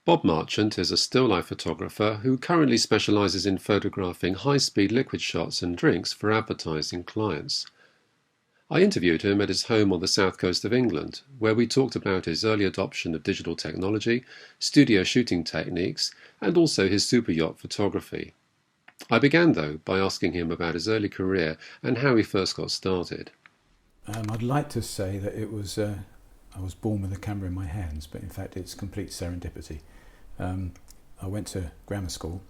Bob Marchant is a still life photographer who currently specialises in photographing high-speed liquid shots and drinks for advertising clients. I interviewed him at his home on the south coast of England, where we talked about his early adoption of digital technology, studio shooting techniques, and also his super yacht photography. I began, though, by asking him about his early career and how he first got started. I'd like to say that I was born with a camera in my hands, but in fact it's complete serendipity. I went to grammar school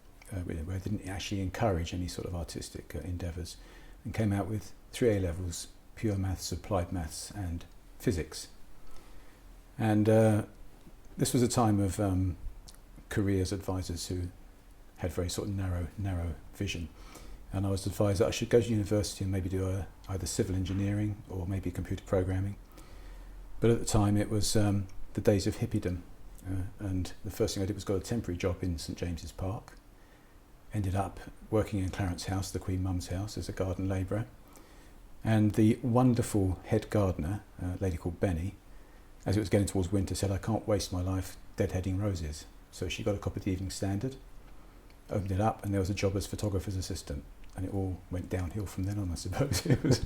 where they didn't actually encourage any sort of artistic endeavours, and came out with 3 A-levels, pure maths, applied maths and physics. And this was a time of careers advisors who had very sort of narrow vision. And I was advised that I should go to university and maybe do either civil engineering or maybe computer programming. But at the time it was the days of hippiedom, and the first thing I did was got a temporary job in St James's Park. Ended up working in Clarence House, the Queen Mum's house, as a garden labourer. And the wonderful head gardener, a lady called Benny, as it was getting towards winter, said, "I can't waste my life deadheading roses." So she got a copy of the Evening Standard, opened it up, and there was a job as photographer's assistant. And it all went downhill from then on, I suppose. It was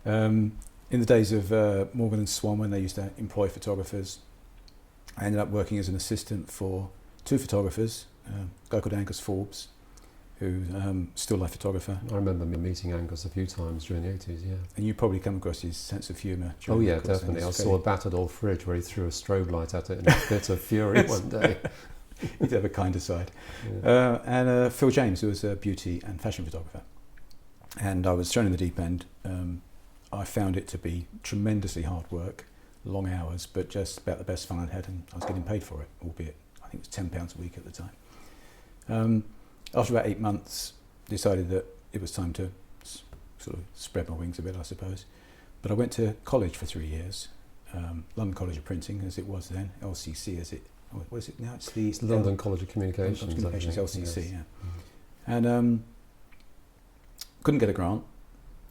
in the days of Morgan and Swan, when they used to employ photographers, I ended up working as an assistant for 2 photographers, a guy called Angus Forbes, who's still life photographer. I remember meeting Angus a few times during the 80s, yeah. And you probably come across his sense of humour. Oh yeah, definitely. I saw a battered old fridge where he threw a strobe light at it in a fit of fury one day. He'd have a kinder side. Yeah. And Phil James, who was a beauty and fashion photographer. And I was thrown in the deep end. I found it to be tremendously hard work, long hours, but just about the best fun I'd had, and I was getting paid for it, albeit I think it was £10 a week at the time. After about 8 months, decided that it was time to sort of spread my wings a bit, I suppose. But I went to college for 3 years, London College of Printing, as it was then, LCC as it. What is it now? It's the London College of Communications. LCC, yes. Yeah. And couldn't get a grant.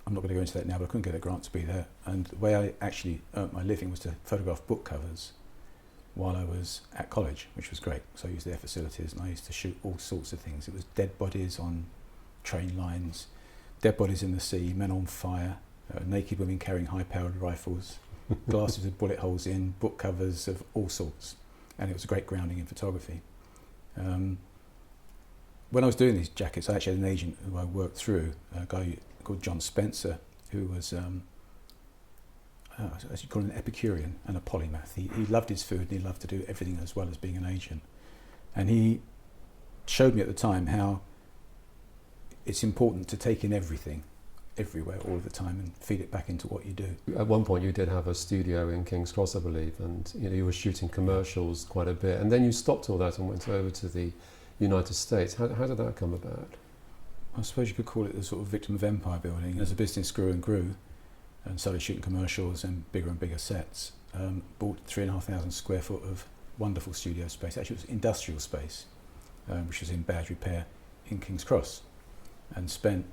I'm not going to go into that now, but I couldn't get a grant to be there. And the way I actually earned my living was to photograph book covers while I was at college, which was great. So I used their facilities, and I used to shoot all sorts of things. It was dead bodies on train lines, dead bodies in the sea, men on fire, naked women carrying high-powered rifles, glasses with bullet holes in, book covers of all sorts. And it was a great grounding in photography. When I was doing these jackets, I actually had an agent who I worked through, a guy called John Spencer, who was, as you call him, an Epicurean and a polymath. He loved his food, and he loved to do everything as well as being an agent. And he showed me at the time how it's important to take in everything, everywhere, all of the time, and feed it back into what you do. At one point you did have a studio in King's Cross, I believe, and you were shooting commercials quite a bit, and then you stopped all that and went over to the United States. How did that come about? I suppose you could call it the sort of victim of empire building. As the business grew and started shooting commercials and bigger sets, bought 3,500 square foot of wonderful studio space. Actually it was industrial space, which was in bad repair in King's Cross, and spent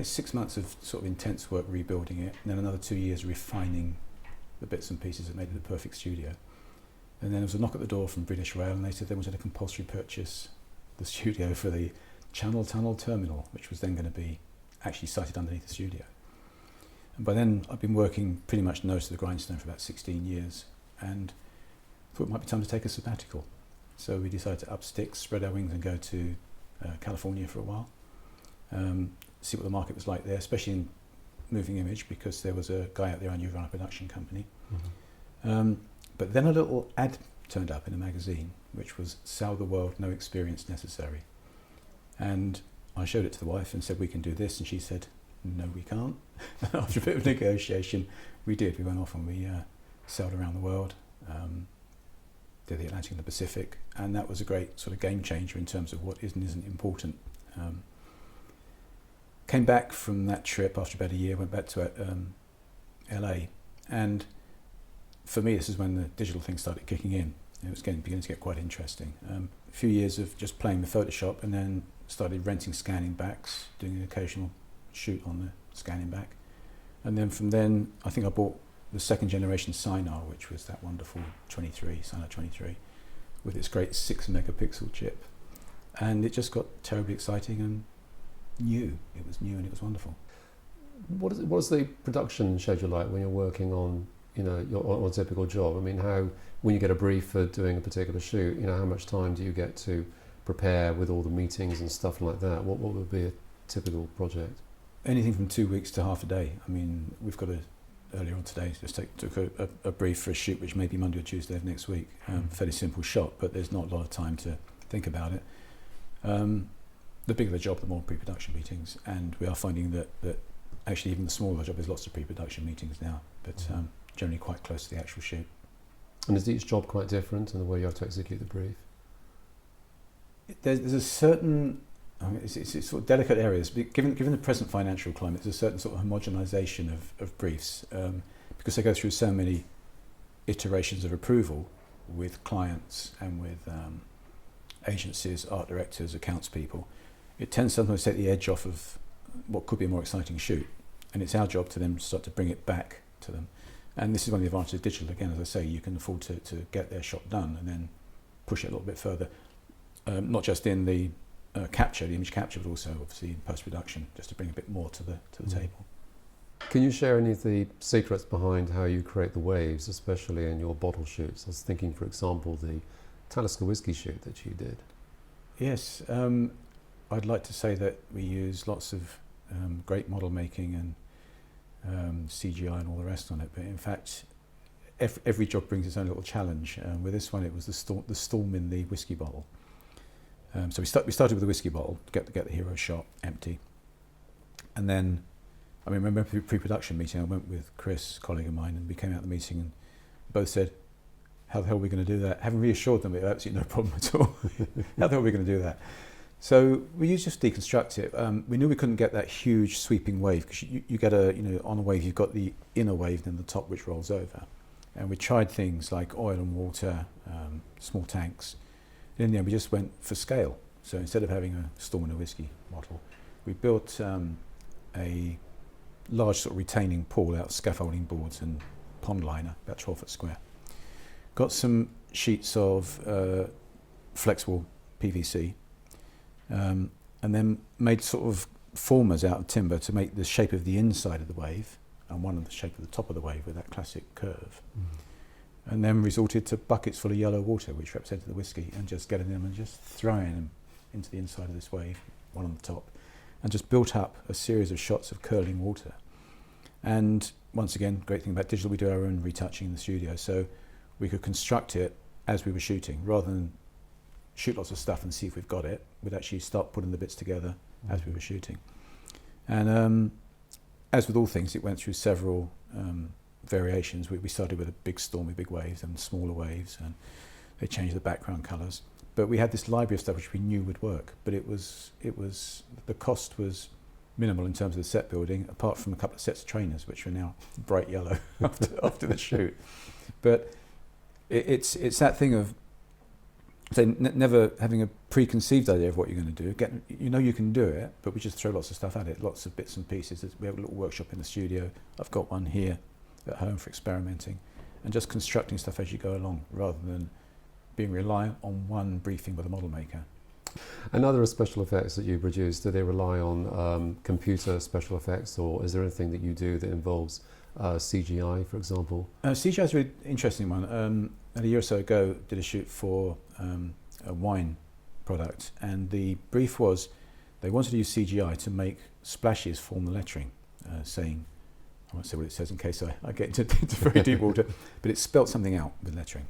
6 months of sort of intense work rebuilding it, and then another 2 years refining the bits and pieces that made it the perfect studio. And then there was a knock at the door from British Rail, and they said they wanted to compulsory purchase the studio for the Channel Tunnel Terminal, which was then going to be actually sited underneath the studio. And by then I'd been working pretty much nose to the grindstone for about 16 years, and thought it might be time to take a sabbatical. So we decided to up sticks, spread our wings, and go to California for a while. See what the market was like there, especially in moving image, because there was a guy out there I knew ran a production company. Mm-hmm. But then a little ad turned up in a magazine, which was "Sell the world, no experience necessary." And I showed it to the wife and said, "We can do this," and she said, "No, we can't." After a bit of negotiation, we did. We went off and we sailed around the world, did the Atlantic and the Pacific, and that was a great sort of game changer in terms of what is and isn't important. Came back from that trip after about a year, went back to LA, and for me this is when the digital thing started kicking in. It was beginning to get quite interesting. A few years of just playing with Photoshop, and then started renting scanning backs, doing an occasional shoot on the scanning back. And then from then, I think I bought the second generation Sinar, which was that wonderful 23, Sinar 23, with its great 6 megapixel chip. And it just got terribly exciting and new. It was new and it was wonderful. What's the production schedule like when you're working on, on a typical job? I mean, when you get a brief for doing a particular shoot, how much time do you get to prepare with all the meetings and stuff like that? What would be a typical project? Anything from 2 weeks to half a day. I mean, we've got earlier on today, took a brief for a shoot which may be Monday or Tuesday of next week. Fairly simple shot, but there's not a lot of time to think about it. The bigger the job, the more pre-production meetings, and we are finding that actually even the smaller the job, there's lots of pre-production meetings now, but generally quite close to the actual shoot. And is each job quite different in the way you have to execute the brief? There's a certain, it's sort of delicate areas. Given the present financial climate, there's a certain sort of homogenisation of briefs, because they go through so many iterations of approval with clients and with agencies, art directors, accounts people. It tends sometimes to take the edge off of what could be a more exciting shoot, and it's our job to then start to bring it back to them. And this is one of the advantages of digital. Again, as I say, you can afford to get their shot done and then push it a little bit further, not just in the image capture, but also obviously in post-production, just to bring a bit more to the table. Can you share any of the secrets behind how you create the waves, especially in your bottle shoots? I was thinking, for example, the Talisker whiskey shoot that you did. Yes, I'd like to say that we use lots of great model making and CGI and all the rest on it, but in fact every job brings its own little challenge. With this one it was the storm in the whiskey bottle. So we started with the whiskey bottle to get the hero shot empty, and then I remember the pre-production meeting I went with Chris, a colleague of mine, and we came out of the meeting and both said, how the hell are we going to do that? Having reassured them we had absolutely no problem at all. How the hell are we going to do that? So we used just deconstruct it. We knew we couldn't get that huge sweeping wave, because you get on a wave you've got the inner wave and then the top which rolls over. And we tried things like oil and water, small tanks. And in the end we just went for scale. So instead of having a storm in a whiskey bottle, we built a large sort of retaining pool out of scaffolding boards and pond liner, about 12 foot square. Got some sheets of flexible PVC, and then made sort of formers out of timber to make the shape of the inside of the wave and one of the shape of the top of the wave with that classic curve. And then resorted to buckets full of yellow water which represented the whiskey, and just getting them and just throwing them into the inside of this wave, one on the top, and just built up a series of shots of curling water. And once again, great thing about digital, we do our own retouching in the studio, so we could construct it as we were shooting, rather than shoot lots of stuff and see if we've got it. We'd actually start putting the bits together as we were shooting. And as with all things, it went through several variations. We started with a big storm with big waves and smaller waves, and they changed the background colours. But we had this library of stuff which we knew would work, but it was the cost was minimal in terms of the set building, apart from a couple of sets of trainers which are now bright yellow after the shoot. But it's that thing of never having a preconceived idea of what you're going to do. You can do it, but we just throw lots of stuff at it, lots of bits and pieces. We have a little workshop in the studio. I've got one here at home for experimenting, and just constructing stuff as you go along, rather than being reliant on one briefing by the model maker. And other special effects that you produce, do they rely on computer special effects, or is there anything that you do that involves CGI, for example? CGI is a really interesting one. A year or so ago, did a shoot for a wine product, and the brief was they wanted to use CGI to make splashes form the lettering, saying, I won't say what it says in case I get into very deep water, but it spelt something out with lettering.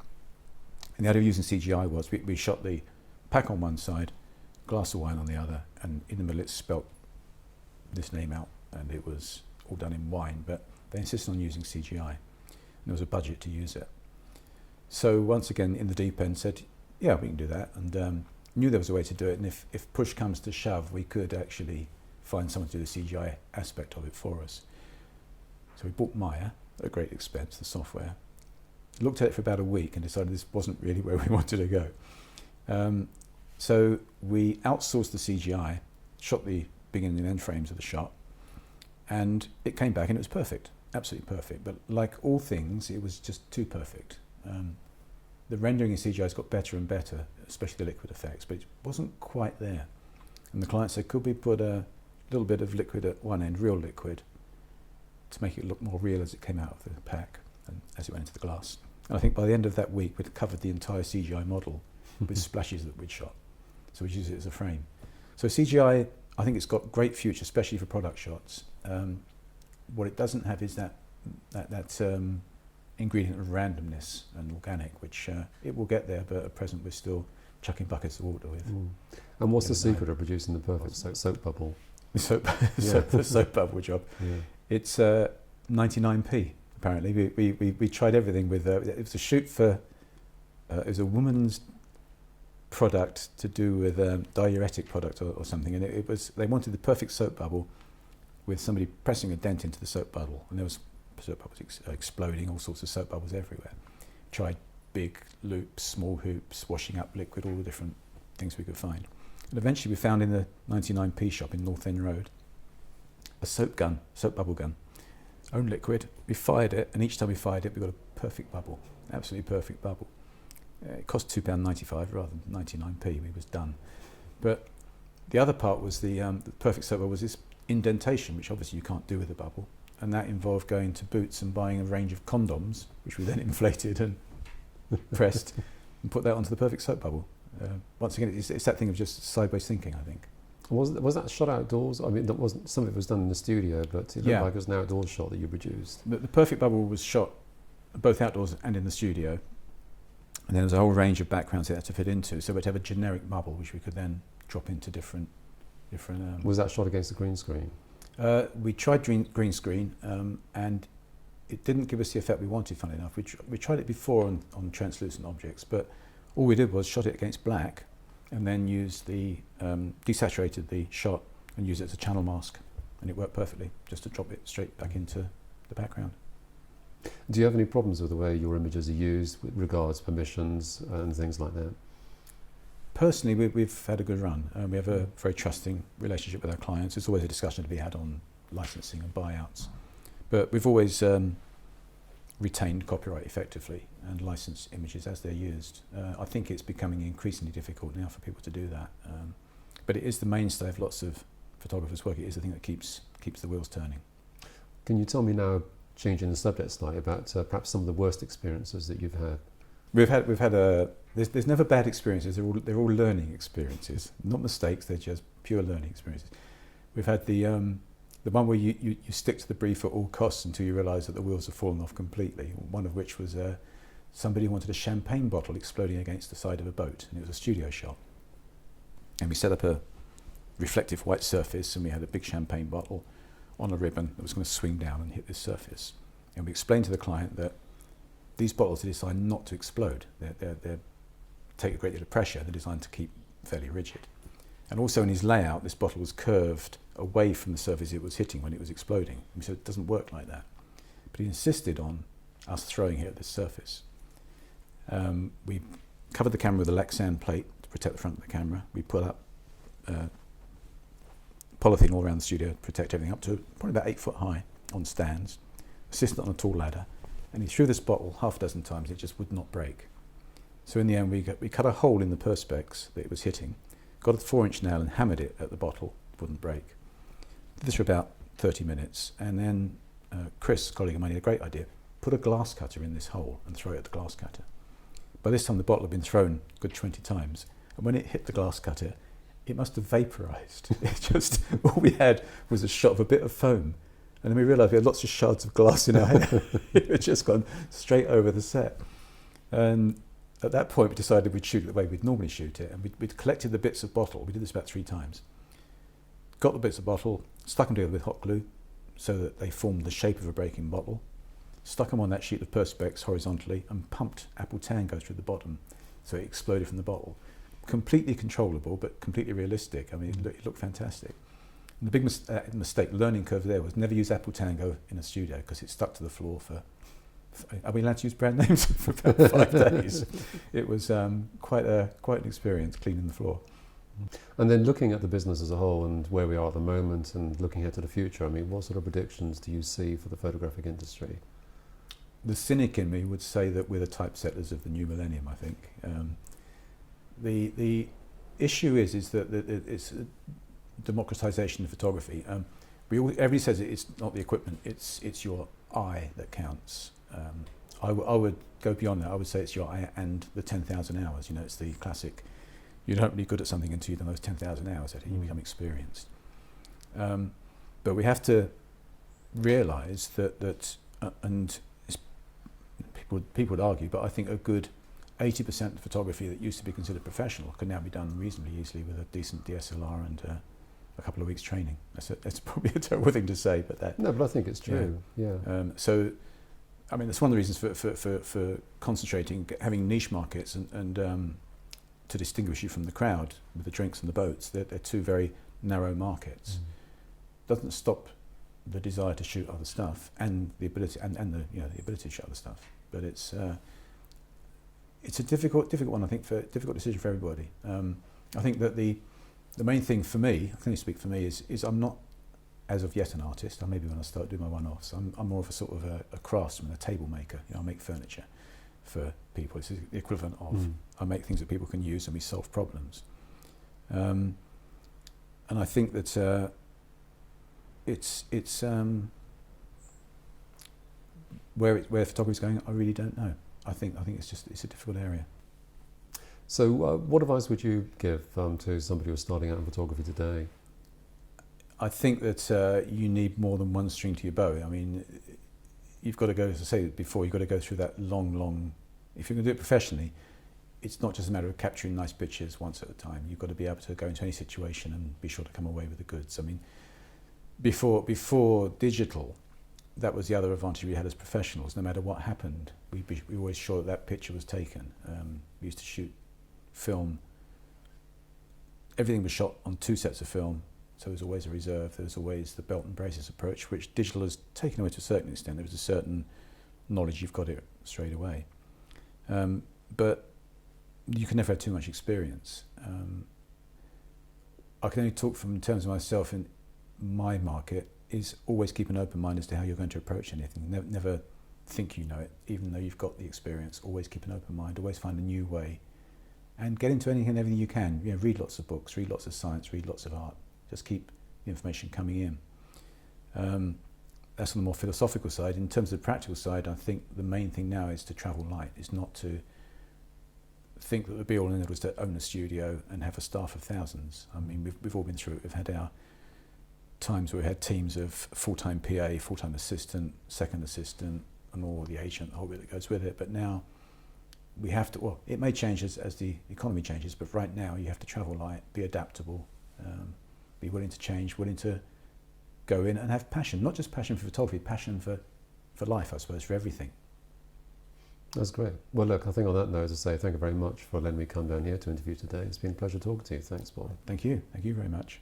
And the idea of using CGI was we shot the pack on one side, glass of wine on the other, and in the middle it spelt this name out, and it was all done in wine, but they insisted on using CGI, and there was a budget to use it. So once again, in the deep end, said, yeah, we can do that, and knew there was a way to do it, and if push comes to shove, we could actually find someone to do the CGI aspect of it for us. So we bought Maya, at a great expense, the software, looked at it for about a week and decided this wasn't really where we wanted to go. So we outsourced the CGI, shot the beginning and end frames of the shot, and it came back and it was perfect, absolutely perfect. But like all things, it was just too perfect. the rendering in CGI's got better and better, especially the liquid effects, but it wasn't quite there. And the client said, could we put a little bit of liquid at one end, real liquid, to make it look more real as it came out of the pack and as it went into the glass. And I think by the end of that week, we'd covered the entire CGI model with splashes that we'd shot. So we'd use it as a frame. So CGI, I think it's got great future, especially for product shots. What it doesn't have is that ingredient of randomness and organic, which it will get there, but at present we're still chucking buckets of water with. And what's the secret of producing the perfect soap bubble? The soap bubble job. Yeah. It's 99p, apparently. We tried everything with, it was a shoot for, it was a woman's product to do with diuretic product or something, and it was, they wanted the perfect soap bubble with somebody pressing a dent into the soap bubble, and there was soap bubbles exploding, all sorts of soap bubbles everywhere. Tried big loops, small hoops, washing up liquid, all the different things we could find. And eventually we found in the 99p shop in North End Road a soap bubble gun, own liquid. We fired it, and each time we fired it we got a perfect bubble, absolutely perfect bubble. It cost £2.95 rather than 99p. We was done. But the other part was the perfect soap bubble was this indentation, which obviously you can't do with a bubble, and that involved going to Boots and buying a range of condoms, which we then inflated and pressed and put that onto the perfect soap bubble. Once again, it's that thing of just sideways thinking, I think. Was that shot outdoors? I mean, that wasn't, some of it was done in the studio, but it looked like it was an outdoors shot that you produced. The perfect bubble was shot both outdoors and in the studio, and then there was a whole range of backgrounds it had to fit into, so we'd have a generic bubble which we could then drop into different. Was that shot against the green screen? We tried green screen, and it didn't give us the effect we wanted, funnily enough. We tried it before on translucent objects, but all we did was shot it against black and then used desaturated the shot and used it as a channel mask, and it worked perfectly, just to drop it straight back into the background. Do you have any problems with the way your images are used with regards to permissions and things like that? Personally, we've had a good run. We have a very trusting relationship with our clients. There's always a discussion to be had on licensing and buyouts. But we've always retained copyright effectively and licensed images as they're used. I think it's becoming increasingly difficult now for people to do that. But it is the mainstay of lots of photographers' work. It is the thing that keeps the wheels turning. Can you tell me now, changing the subject slightly, about perhaps some of the worst experiences that you've had? There's never bad experiences. They're all learning experiences, not mistakes. They're just pure learning experiences. We've had the one where you stick to the brief at all costs until you realise that the wheels have fallen off completely. One of which was somebody wanted a champagne bottle exploding against the side of a boat, and it was a studio shot. And we set up a reflective white surface, and we had a big champagne bottle on a ribbon that was going to swing down and hit this surface. And we explained to the client that these bottles are designed not to explode. They take a great deal of pressure. They're designed to keep fairly rigid. And also in his layout, this bottle was curved away from the surface it was hitting when it was exploding. And we said it doesn't work like that. But he insisted on us throwing it at this surface. We covered the camera with a Lexan plate to protect the front of the camera. We put up polythene all around the studio to protect everything up to probably about 8 foot high on stands, assisted on a tall ladder. And he threw this bottle half a dozen times, it just would not break. So in the end we cut a hole in the perspex that it was hitting, got a 4-inch nail and hammered it at the bottle, it wouldn't break. Did this for about 30 minutes, and then Chris, a colleague of mine, had a great idea. Put a glass cutter in this hole and throw it at the glass cutter. By this time the bottle had been thrown a good 20 times, and when it hit the glass cutter, it must have vaporised. It just, all we had was a shot of a bit of foam. And then we realised we had lots of shards of glass in our hair. It had just gone straight over the set. And at that point we decided we'd shoot it the way we'd normally shoot it, and we'd collected the bits of bottle. We did this about 3 times. Got the bits of bottle, stuck them together with hot glue so that they formed the shape of a breaking bottle, stuck them on that sheet of perspex horizontally, and pumped apple tango through the bottom so it exploded from the bottle. Completely controllable, but completely realistic. I mean, it looked fantastic. And the big mistake, learning curve there, was never use apple tango in a studio because it stuck to the floor for, are we allowed to use brand names, for about 5 days. It was quite an experience cleaning the floor. And then looking at the business as a whole and where we are at the moment and looking ahead to the future, I mean, what sort of predictions do you see for the photographic industry? the cynic in me would say that we're the typesetters of the new millennium, I think. The issue is that it's a democratization of photography. Everybody says it's not the equipment, it's your eye that counts. I would go beyond that. I would say it's your eye and the 10,000 hours. You know, it's the classic, you're not really good at something until you've done those 10,000 hours at it, you become experienced. But we have to realise that and people would argue, but I think a good 80% of photography that used to be considered professional can now be done reasonably easily with a decent DSLR and a couple of weeks training. That's probably a terrible thing to say, but that... No, but I think it's true, yeah. So, I mean, that's one of the reasons for concentrating, having niche markets and to distinguish you from the crowd with the drinks and the boats. They're two very narrow markets. Doesn't stop the desire to shoot other stuff and the ability and the ability to shoot other stuff. But it's a difficult one, I think, difficult decision for everybody. I think that the main thing for me, I can only speak for me, is I'm not as of yet an artist. I maybe when I start doing my one-offs, I'm more of a sort of a craftsman, a table maker. You know, I make furniture for people. It's the equivalent of I make things that people can use and we solve problems. And I think that it's where photography is going, I really don't know. I think it's a difficult area. So what advice would you give to somebody who's starting out in photography today? I think that you need more than one string to your bow. I mean, you've got to go, as I said before, you've got to go through that long, if you're going to do it professionally, it's not just a matter of capturing nice pictures once at a time. You've got to be able to go into any situation and be sure to come away with the goods. I mean, before digital, that was the other advantage we had as professionals. No matter what happened, we were always sure that picture was taken. We used to shoot film. Everything was shot on 2 sets of film, so there was always a reserve. There was always the belt and braces approach, which digital has taken away to a certain extent. There was a certain knowledge, you've got it straight away. But you can never have too much experience. I can only talk from in terms of myself in my market, is always keep an open mind as to how you're going to approach anything. Never think you know it, even though you've got the experience. Always keep an open mind, always find a new way. And get into anything and everything you can. You know, read lots of books, read lots of science, read lots of art. Just keep the information coming in. That's on the more philosophical side. In terms of the practical side, I think the main thing now is to travel light, is not to think that the be all and end all was to own a studio and have a staff of thousands. I mean, we've all been through it. We've had our times where we had teams of full-time PA, full-time assistant, second assistant, and all the agent, the whole bit that goes with it. But now we have to, well, it may change as the economy changes, but right now you have to travel light, be adaptable, be willing to change, willing to go in and have passion, not just passion for photography, passion for life, I suppose, for everything. That's great. Well, look, I think on that note, as I say, thank you very much for letting me come down here to interview today. It's been a pleasure talking to you. Thanks, Bob. Thank you. Thank you very much.